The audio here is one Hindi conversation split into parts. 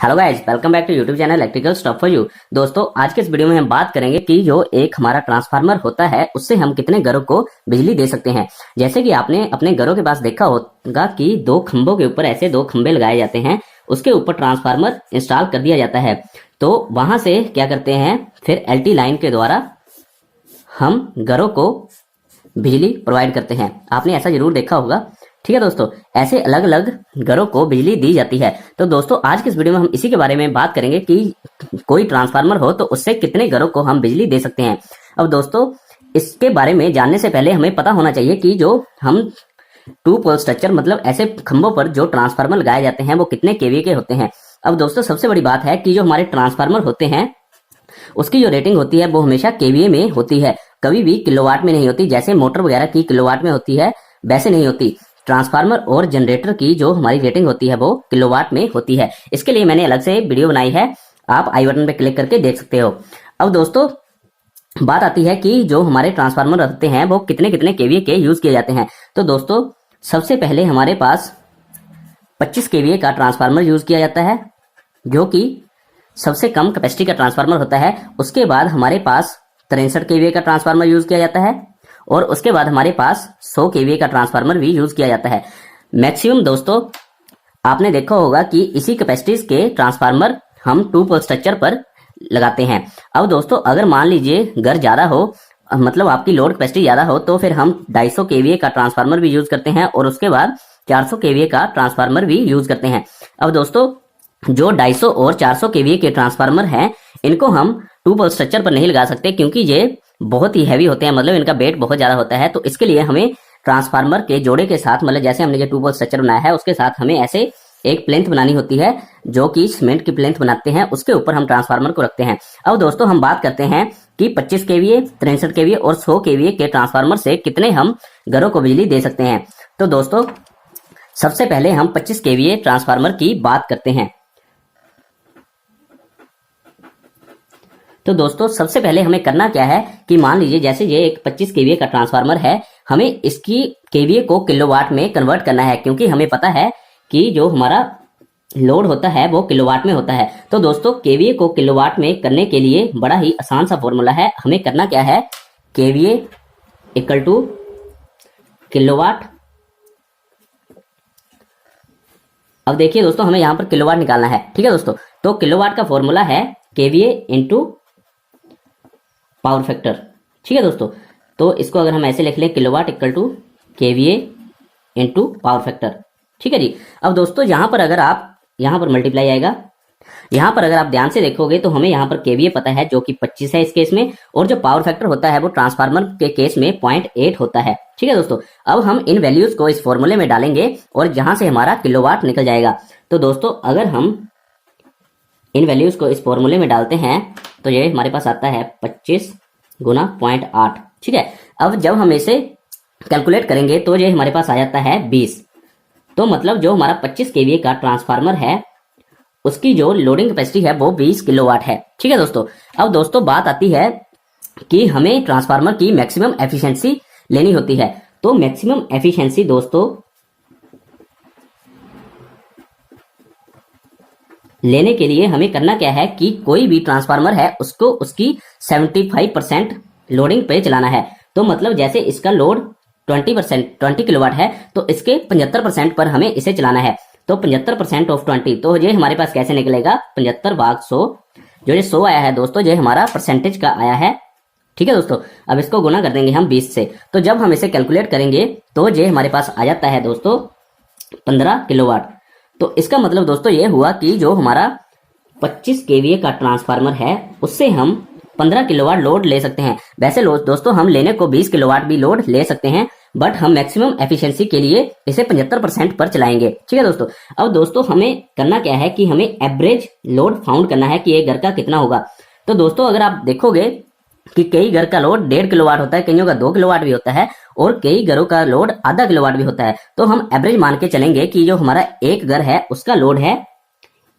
Hello guys, welcome back to YouTube channel electrical stuff for you. दोस्तों, आज के इस वीडियो में हम बात करेंगे कि जो एक हमारा ट्रांसफार्मर होता है उससे हम कितने घरों को बिजली दे सकते हैं। जैसे कि आपने अपने घरों के पास देखा होगा कि दो खंभों के ऊपर ऐसे दो खंभे लगाए जाते हैं, उसके ऊपर ट्रांसफार्मर इंस्टॉल कर दिया जाता है। तो वहां से क्या करते हैं, फिर एलटी लाइन के द्वारा हम घरों को बिजली प्रोवाइड करते हैं। आपने ऐसा जरूर देखा होगा। ठीक है दोस्तों, ऐसे अलग अलग घरों को बिजली दी जाती है। तो दोस्तों, आज के इस वीडियो में हम इसी के बारे में बात करेंगे कि कोई ट्रांसफार्मर हो तो उससे कितने घरों को हम बिजली दे सकते हैं। अब दोस्तों, इसके बारे में जानने से पहले हमें पता होना चाहिए कि जो हम टू पोल स्ट्रक्चर मतलब ऐसे खंभों पर जो ट्रांसफार्मर लगाए जाते हैं वो कितने केवीए के होते हैं। अब दोस्तों, सबसे बड़ी बात है कि जो हमारे ट्रांसफार्मर होते हैं उसकी जो रेटिंग होती है वो हमेशा केवीए में होती है, कभी भी किलोवाट में नहीं होती। जैसे मोटर वगैरह की किलोवाट में होती है वैसे नहीं होती। ट्रांसफार्मर और जनरेटर की जो हमारी रेटिंग होती है वो किलोवाट में होती है। इसके लिए मैंने अलग से वीडियो बनाई है, आप आई बटन पे क्लिक करके देख सकते हो। अब दोस्तों, बात आती है कि जो हमारे ट्रांसफार्मर होते हैं वो कितने कितने केवीए के यूज किए जाते हैं। तो दोस्तों, सबसे पहले हमारे पास 25 केवीए का ट्रांसफार्मर यूज किया जाता है, जो कि सबसे कम कैपेसिटी का ट्रांसफार्मर होता है। उसके बाद हमारे पास 63 केवीए का ट्रांसफार्मर यूज किया जाता है और उसके बाद हमारे पास 100 केवीए का ट्रांसफार्मर भी यूज किया जाता है। मैक्सिमम दोस्तों, आपने देखा होगा कि इसी कैपेसिटीज के ट्रांसफार्मर हम टू पोल स्ट्रक्चर पर लगाते हैं। अब दोस्तों, अगर मान लीजिए घर ज्यादा हो, मतलब आपकी लोड कैपेसिटी ज्यादा हो, तो फिर हम 250 केवीए का ट्रांसफार्मर भी यूज करते हैं और उसके बाद 400 केवीए का ट्रांसफार्मर भी यूज करते हैं। अब दोस्तों, जो 250 और 400 केवीए के ट्रांसफार्मर हैं, इनको हम टू पोल स्ट्रक्चर पर नहीं लगा सकते क्योंकि ये बहुत ही हैवी होते हैं, मतलब इनका वेट बहुत ज्यादा होता है। तो इसके लिए हमें ट्रांसफार्मर के जोड़े के साथ, मतलब जैसे हमने जो टू पोल स्ट्रक्चर बनाया है उसके साथ हमें ऐसे एक प्लेंथ बनानी होती है, जो कि सीमेंट की प्लेंथ बनाते हैं, उसके ऊपर हम ट्रांसफार्मर को रखते हैं। अब दोस्तों, हम बात करते हैं कि 25 केवीए, 63 केवीए और 100 केवीए के ट्रांसफार्मर से कितने हम घरों को बिजली दे सकते हैं। तो दोस्तों, सबसे पहले हम 25 केवीए ट्रांसफार्मर की बात करते हैं। तो दोस्तों, सबसे पहले हमें करना क्या है कि मान लीजिए जैसे ये एक 25 केवीए का ट्रांसफार्मर है, हमें इसकी केवीए को किलोवाट में कन्वर्ट करना है, क्योंकि हमें पता है कि जो हमारा लोड होता है वो किलोवाट में होता है। तो दोस्तों, केवीए को किलोवाट में करने के लिए बड़ा ही आसान सा फॉर्मूला है। हमें करना क्या है, केवीए इक्वल टू किलोवाट। अब देखिए दोस्तों, हमें यहां पर किलोवाट निकालना है। ठीक है दोस्तों, तो किलोवाट का फॉर्मूला है केवीए इंटू पावर फैक्टर। ठीक है दोस्तों, तो इसको अगर हम ऐसे लिख लें, kilowatt equal to KVA into power factor. ठीक है जी। अब दोस्तों, यहां पर अगर आप यहां पर मल्टीप्लाई आएगा, यहां पर अगर आप ध्यान से देखोगे तो हमें यहां पर केवीए पता है जो कि 25 है इस केस में, और जो पावर फैक्टर होता है वो ट्रांसफार्मर के केस में 0.8 होता है। ठीक है दोस्तों, अब हम इन वैल्यूज को इस फॉर्मूले में डालेंगे और जहां से हमारा किलोवाट निकल जाएगा। तो दोस्तों, अगर हम इन वैल्यूज को इस फॉर्मूले में डालते हैं तो ये हमारे पास आता है 25 गुना 0.8। ठीक है, अब जब हम इसे कैलकुलेट करेंगे तो ये हमारे पास आ जाता है 20। तो मतलब जो हमारा 25 केवीए का ट्रांसफार्मर है उसकी जो लोडिंग कैपेसिटी है वो 20 किलोवाट है। ठीक है दोस्तों, अब दोस्तों बात आती है कि हमें ट्रांसफार्मर की मैक्सिमम एफिशिएंसी लेनी होती है। तो मैक्सिमम एफिशिएंसी दोस्तों लेने के लिए हमें करना क्या है कि कोई भी ट्रांसफार्मर है उसको उसकी 75% लोडिंग पे चलाना है। तो मतलब जैसे इसका लोड 20 किलोवाट है तो इसके 75% पर हमें इसे चलाना है। तो 75% ऑफ 20, तो ये हमारे पास कैसे निकलेगा, 75 भाग 100। जो ये 100 आया है दोस्तों, ये हमारा परसेंटेज का आया है। ठीक है दोस्तों, अब इसको गुना कर देंगे हम 20 से। तो जब हम इसे कैलकुलेट करेंगे तो ये हमारे पास आ जाता है दोस्तों 15 किलोवाट। तो इसका मतलब दोस्तों ये हुआ कि जो हमारा 25 केवीए का ट्रांसफार्मर है उससे हम 15 किलोवाट लोड ले सकते हैं। वैसे दोस्तों, हम लेने को 20 किलोवाट भी लोड ले सकते हैं, बट हम मैक्सिमम एफिशिएंसी के लिए इसे 75% पर चलाएंगे। ठीक है दोस्तों, अब दोस्तों हमें करना क्या है कि हमें एवरेज लोड फाउंड करना है कि एक घर का कितना होगा। तो दोस्तों, अगर आप देखोगे कि कई घर का लोड 1.5 किलोवाट होता है, कईयों का 2 किलोवाट भी होता है और कई घरों का लोड आधा किलोवाट भी होता है। तो हम एवरेज मान के चलेंगे कि जो हमारा एक घर है उसका लोड है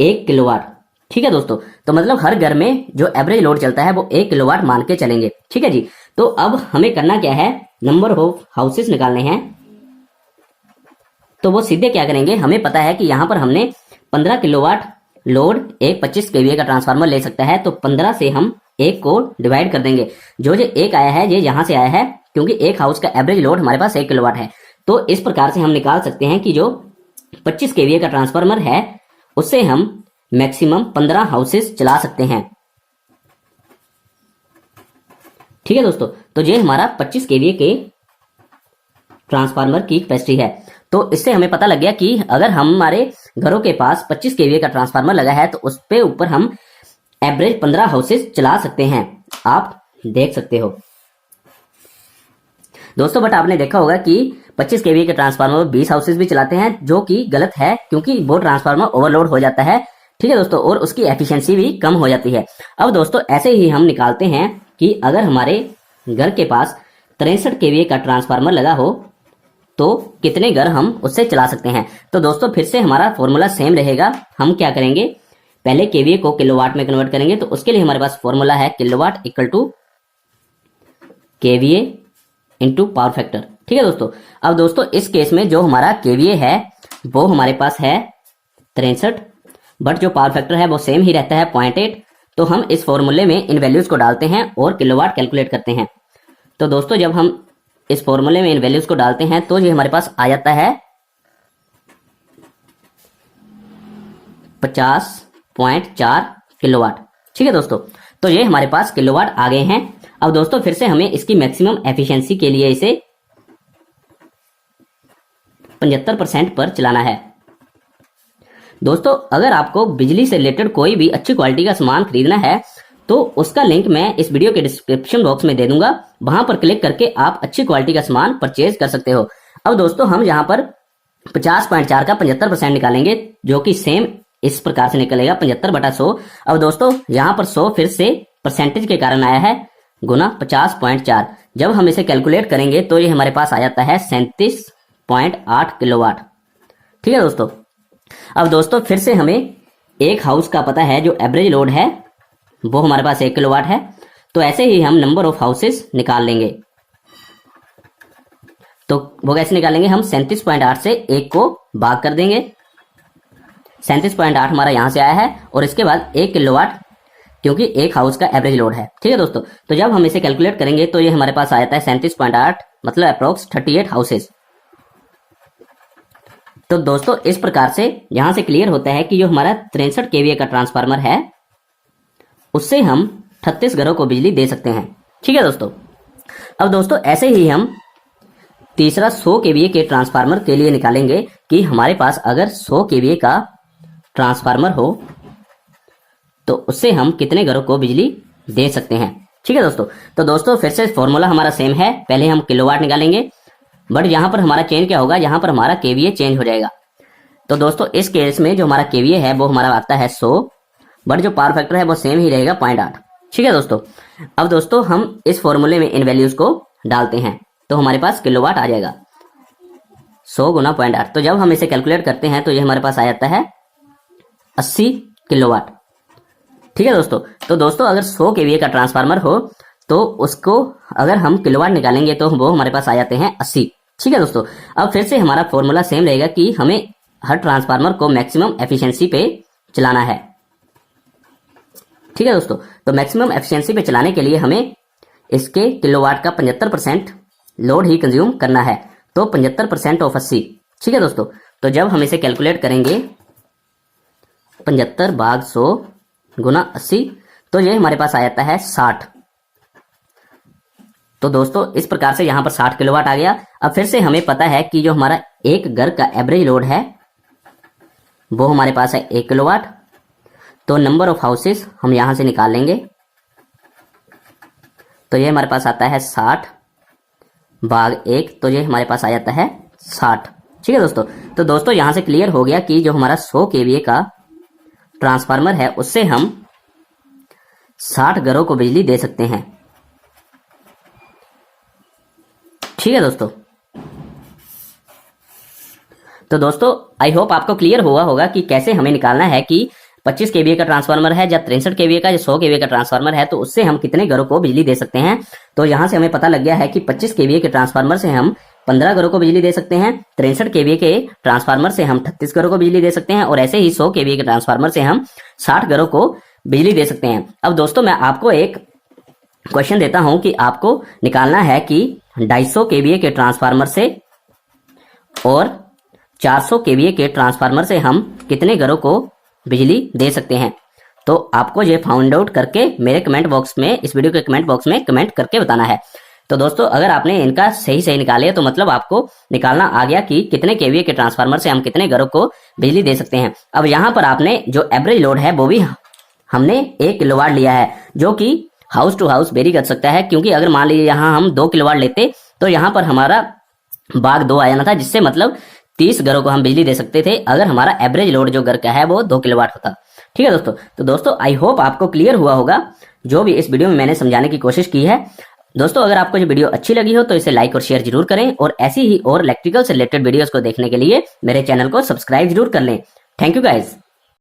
1 किलोवाट। ठीक है दोस्तों, तो मतलब हर घर में जो एवरेज लोड चलता है वो 1 किलोवाट मान के चलेंगे। ठीक है जी। तो अब हमें करना क्या है, नंबर ऑफ हाउसेस निकालने हैं। तो वो सीधे क्या करेंगे, हमें पता है कि यहां पर हमने 15 किलोवाट लोड एक 25 केवीए का ट्रांसफार्मर ले सकता है, तो 15 से हम 1 को डिवाइड कर देंगे। जो 1 आया है ये यहां से आया है, क्योंकि एक हाउस का एवरेज लोड हमारे पास 1 किलोवाट है। तो इस प्रकार से हम निकाल सकते हैं कि जो 25 केवीए का ट्रांसफार्मर है उससे हम मैक्सिमम 15 हाउसेस चला सकते हैं। ठीक है दोस्तों, तो ये हमारा 25 केवीए के ट्रांसफार्मर की कैपेसिटी है। तो इससे हमें पता लग गया कि अगर हमारे घरों के पास 25 केवीए का ट्रांसफार्मर लगा है तो उस पे ऊपर हम एवरेज 15 हाउसेस चला सकते हैं। आप देख सकते हो दोस्तों, बट आपने देखा होगा कि 25 केवीए के ट्रांसफार्मर 20 हाउसेस भी चलाते हैं, जो कि गलत है, क्योंकि वो ट्रांसफार्मर ओवरलोड हो जाता है। ठीक है दोस्तों, और उसकी एफिशिएंसी भी कम हो जाती है। अब दोस्तों ऐसे ही हम निकालते हैं कि अगर हमारे घर के पास 63 केवीए का ट्रांसफार्मर लगा हो तो कितने घर हम उससे चला सकते हैं। तो दोस्तों फिर से हमारा फॉर्मूला सेम रहेगा। हम क्या करेंगे, पहले केवीए को किलोवाट में कन्वर्ट करेंगे। तो उसके लिए हमारे पास फॉर्मूला है kilowatt equal to KVA into power factor. ठीक है दोस्तों, अब दोस्तों इस केस में जो हमारा केवीए है वो हमारे पास है 63, बट जो पावर फैक्टर है वो सेम ही रहता है 0.8। तो हम इस फॉर्मूले में इन वैल्यूज को डालते हैं और किलोवाट कैलकुलेट करते हैं। तो दोस्तों जब हम इस फॉर्मूले में इन वैल्यूज को डालते हैं तो ये हमारे पास आ जाता है 50.4 किलोवाट। ठीक है दोस्तों, तो ये हमारे पास किलोवाट आ गए हैं। अब दोस्तों फिर से हमें इसकी मैक्सिमम एफिशिएंसी के लिए इसे 75% पर चलाना है। दोस्तों अगर आपको बिजली से रिलेटेड कोई भी अच्छी क्वालिटी का सामान खरीदना है तो उसका लिंक मैं इस वीडियो के डिस्क्रिप्शन बॉक्स में दे दूंगा, वहां पर क्लिक करके आप अच्छी क्वालिटी का सामान परचेज कर सकते हो। अब दोस्तों हम यहाँ पर 50.4 का 75% निकालेंगे, जो कि सेम इस प्रकार से निकलेगा 75/100। अब दोस्तों यहाँ पर 100 फिर से परसेंटेज के कारण आया है, गुना 50.4। जब हम इसे कैलकुलेट करेंगे तो ये हमारे पास आ जाता है 37.8 किलोवाट। ठीक है दोस्तों, अब दोस्तों फिर से हमें एक हाउस का पता है जो एवरेज लोड है वो हमारे पास 1 किलोवाट है। तो ऐसे ही हम नंबर ऑफ हाउसेस निकाल लेंगे। तो वो कैसे निकालेंगे, हम 37.8 से 1 को भाग कर देंगे। 37.8 हमारा यहां से आया है और इसके बाद 1 किलोवाट, क्योंकि एक हाउस का एवरेज लोड है। ठीक है दोस्तों, तो जब हम इसे कैलकुलेट करेंगे तो ये हमारे पास आ जाता है 37.8 मतलब अप्रोक्स 38 हाउसेस। तो दोस्तों इस प्रकार से यहां से क्लियर होता है कि जो हमारा 63 केवीए का ट्रांसफार्मर है उससे हम 38 घरों को बिजली दे सकते हैं। ठीक है दोस्तों, अब दोस्तों ऐसे ही हम तीसरा 100 केवीए के ट्रांसफार्मर के लिए निकालेंगे कि हमारे पास अगर 100 केवीए का ट्रांसफार्मर हो तो उससे हम कितने घरों को बिजली दे सकते हैं। ठीक है दोस्तों, तो दोस्तों फिर से फॉर्मूला हमारा सेम है। पहले हम किलोवाट निकालेंगे, बट यहां पर हमारा चेंज क्या होगा, यहां पर हमारा केवीए चेंज हो जाएगा। तो दोस्तों इस केस में जो हमारा केवीए है वो हमारा आता है 100, बट जो पावर फैक्टर है वो सेम ही रहेगा 0.8। ठीक है दोस्तों, अब दोस्तों हम इस फॉर्मूले में इन वैल्यूज को डालते हैं तो हमारे पास किलोवाट आ जाएगा 100 गुना 0.8। तो जब हम इसे कैलकुलेट करते हैं तो ये हमारे पास आ जाता है 80 किलोवाट। ठीक है दोस्तों, तो दोस्तों अगर 100 केवीए का ट्रांसफार्मर हो तो उसको अगर हम किलोवाट निकालेंगे तो वो हमारे पास आ जाते हैं 80। ठीक है दोस्तों, अब फिर से हमारा फॉर्मूला सेम रहेगा कि हमें हर ट्रांसफार्मर को मैक्सिमम एफिशिएंसी पे चलाना है। ठीक है दोस्तों, तो मैक्सिमम एफिशिएंसी पे चलाने के लिए हमें इसके किलोवाट का 75% लोड ही कंज्यूम करना है। तो 75% ऑफ 80। ठीक है दोस्तों, तो जब हम इसे कैलकुलेट करेंगे 75/100 गुना 80 तो ये हमारे पास आ जाता है 60। तो दोस्तों इस प्रकार से यहां पर 60 किलोवाट आ गया। अब फिर से हमें पता है कि जो हमारा एक घर का एवरेज लोड है वो हमारे पास है 1 किलोवाट। तो नंबर ऑफ हाउसेस हम यहां से निकाल लेंगे, तो ये हमारे पास आता है 60/1, तो ये हमारे पास आ जाता है 60। ठीक है दोस्तों, तो दोस्तों यहां से क्लियर हो गया कि जो हमारा 100 केवीए का ट्रांसफार्मर है उससे हम 60 घरों को बिजली दे सकते हैं। ठीक है दोस्तों, तो दोस्तों आई होप आपको क्लियर हुआ होगा कि कैसे हमें निकालना है कि 25 केवीए का ट्रांसफार्मर है या 63 केवीए का या 100 केवीए का ट्रांसफार्मर है तो उससे हम कितने घरों को बिजली दे सकते हैं। तो यहां से हमें पता लग गया है कि 25 केवीए के ट्रांसफार्मर से हम 15 घरों को बिजली दे सकते हैं। 63 केवीए के ट्रांसफार्मर से हम 38 घरों को बिजली दे सकते हैं और ऐसे ही 100 केवीए के ट्रांसफार्मर से हम 60 घरों को बिजली दे सकते हैं। अब दोस्तों मैं आपको एक क्वेश्चन देता हूं कि आपको निकालना है कि 250 केवीए के ट्रांसफार्मर से और 400 केवीए के ट्रांसफार्मर से हम कितने घरों को बिजली दे सकते हैं। तो आपको ये फाइंड आउट करके मेरे कमेंट बॉक्स में, इस वीडियो के कमेंट बॉक्स में कमेंट करके बताना है। तो दोस्तों अगर आपने इनका सही निकाले तो मतलब आपको निकालना आ गया कि कितने केवीए के ट्रांसफार्मर से हम कितने घरों को बिजली दे सकते हैं। अब यहाँ पर आपने जो एवरेज लोड है वो भी हमने 1 किलोवाट लिया है, जो कि हाउस टू हाउस वेरी कर सकता है, क्योंकि अगर मान लीजिए यहाँ हम 2 किलोवाट लेते तो यहाँ पर हमारा भाग 2 आ जाना था, जिससे मतलब 30 घरों को हम बिजली दे सकते थे अगर हमारा एवरेज लोड जो घर का है वो 2 किलोवाट होता। ठीक है दोस्तों, तो दोस्तों आई होप आपको क्लियर हुआ होगा जो भी इस वीडियो में मैंने समझाने की कोशिश की है। दोस्तों अगर आपको ये वीडियो अच्छी लगी हो तो इसे लाइक और शेयर जरूर करें और ऐसी ही और इलेक्ट्रिकल से रिलेटेड वीडियोस को देखने के लिए मेरे चैनल को सब्सक्राइब जरूर कर लें। Thank you guys.